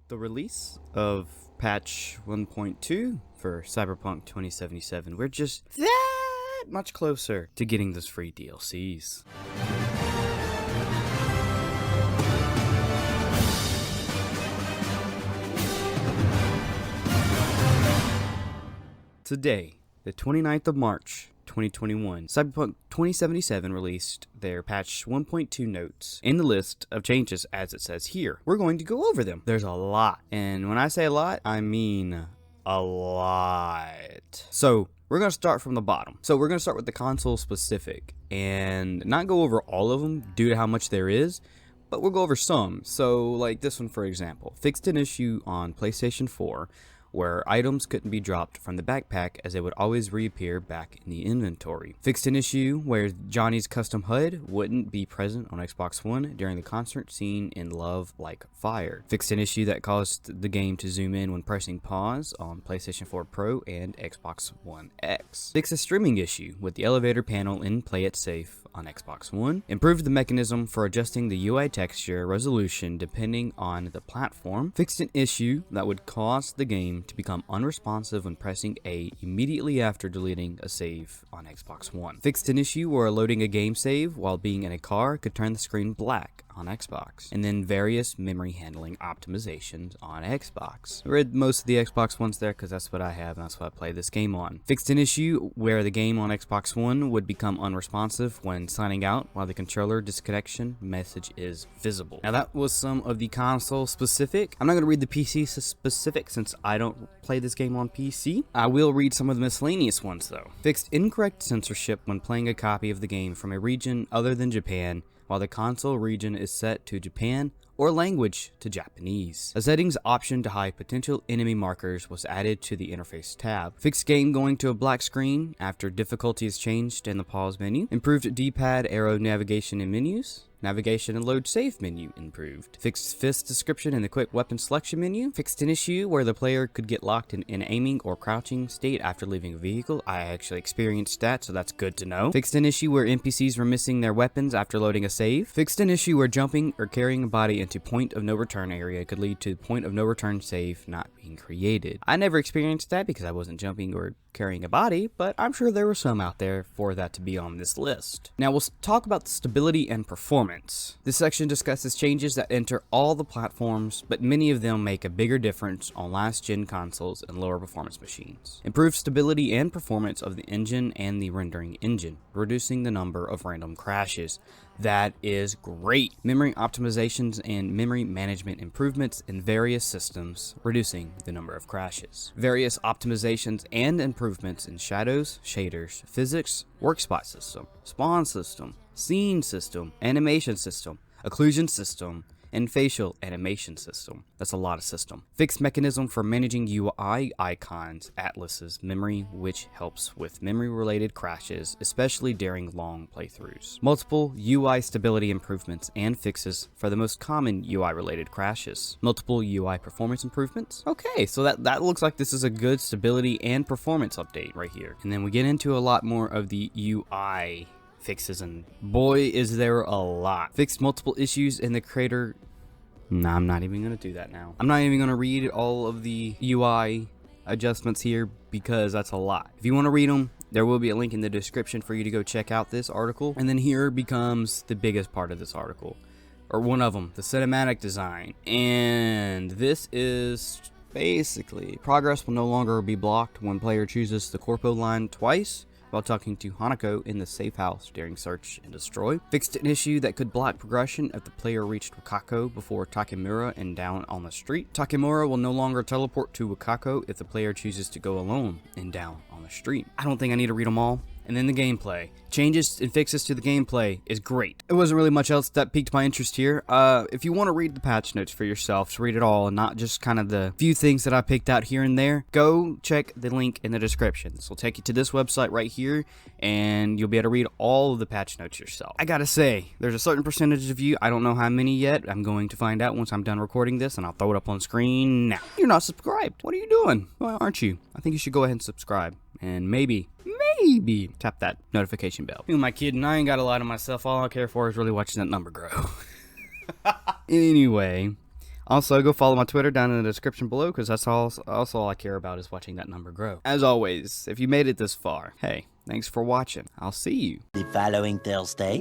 The release of patch 1.2 for Cyberpunk 2077, we're just that much closer to getting those free DLCs. Today, the 29th of March, 2021, Cyberpunk 2077 released their patch 1.2 notes in the list of changes as it says here. We're going to go over them. There's a lot, and when I say a lot, I mean a lot. So we're going to start from the bottom. So we're going to start with the console specific and not go over all of them due to how much there is, but we'll go over some. So like this one, for example, fixed an issue on PlayStation 4 where items couldn't be dropped from the backpack as they would always reappear back in the inventory. Fixed an issue where Johnny's custom HUD wouldn't be present on Xbox One during the concert scene in Love Like Fire. Fixed an issue that caused the game to zoom in when pressing pause on PlayStation 4 Pro and Xbox One X. Fixed a streaming issue with the elevator panel in Play It Safe on Xbox One. Improved the mechanism for adjusting the UI texture resolution depending on the platform. Fixed an issue that would cause the game to become unresponsive when pressing A immediately after deleting a save on Xbox One. Fixed an issue where loading a game save while being in a car could turn the screen black on Xbox. And then various memory handling optimizations on Xbox. I read most of the Xbox ones there because that's what I have and that's what I play this game on. Fixed an issue where the game on Xbox One would become unresponsive when signing out while the controller disconnection message is visible. Now that was some of the console specific. I'm not going to read the PC specific since I don't play this game on PC. I will read some of the miscellaneous ones though. Fixed incorrect censorship when playing a copy of the game from a region other than Japan while the console region is set to Japan or language to Japanese. A settings option to hide potential enemy markers was added to the interface tab. Fixed game going to a black screen after difficulty is changed in the pause menu. Improved D-pad arrow navigation in menus. Navigation and load save menu improved. Fixed fist description in the quick weapon selection menu. Fixed an issue where the player could get locked in an aiming or crouching state after leaving a vehicle. I actually experienced that, so that's good to know. Fixed an issue where NPCs were missing their weapons after loading a save. Fixed an issue where jumping or carrying a body into point of no return area could lead to point of no return save not being created. I never experienced that because I wasn't jumping or carrying a body, but I'm sure there were some out there for that to be on this list. Now we'll talk about the stability and performance. This section discusses changes that enter all the platforms, but many of them make a bigger difference on last-gen consoles and lower performance machines. Improved stability and performance of the engine and the rendering engine, reducing the number of random crashes. That is great. Memory optimizations and memory management improvements in various systems, reducing the number of crashes. Various optimizations and improvements in shadows, shaders, physics, work spot system, spawn system, scene system, animation system, occlusion system, and facial animation system. That's a lot of system. Fixed mechanism for managing UI icons, Atlas's memory, which helps with memory related crashes, especially during long playthroughs. Multiple UI stability improvements and fixes for the most common UI related crashes. Multiple UI performance improvements. Okay, so that looks like this is a good stability and performance update right here. And then we get into a lot more of the UI fixes, and boy is there a lot. Fixed multiple issues in the creator. Nah, I'm not even gonna do that now. I'm not even gonna read all of the UI adjustments here because that's a lot. If you want to read them, there will be a link in the description for you to go check out this article. And then here becomes the biggest part of this article, or one of them, the cinematic design. And this is basically progress will no longer be blocked when player chooses the corpo line twice while talking to Hanako in the safe house during search and destroy. Fixed an issue that could block progression if the player reached Wakako before Takemura and down on the street. Takemura will no longer teleport to Wakako if the player chooses to go alone and down on the street. I don't think I need to read them all. And then the gameplay. Changes and fixes to the gameplay is great. There wasn't really much else that piqued my interest here. If you want to read the patch notes for yourself, to read it all and not just kind of the few things that I picked out here and there, go check the link in the description. This will take you to this website right here, and you'll be able to read all of the patch notes yourself. I gotta say, there's a certain percentage of you, I don't know how many yet, I'm going to find out once I'm done recording this, and I'll throw it up on screen now. You're not subscribed. What are you doing? Why aren't you? I think you should go ahead and subscribe, and maybe tap that notification bell. Who am I kidding? I ain't got a lot of myself. All I care for is really watching that number grow. Anyway, Also, go follow my Twitter down in the description below, because that's all I care about is watching that number grow. As always, if you made it this far, hey, thanks for watching. I'll see you The following Thursday.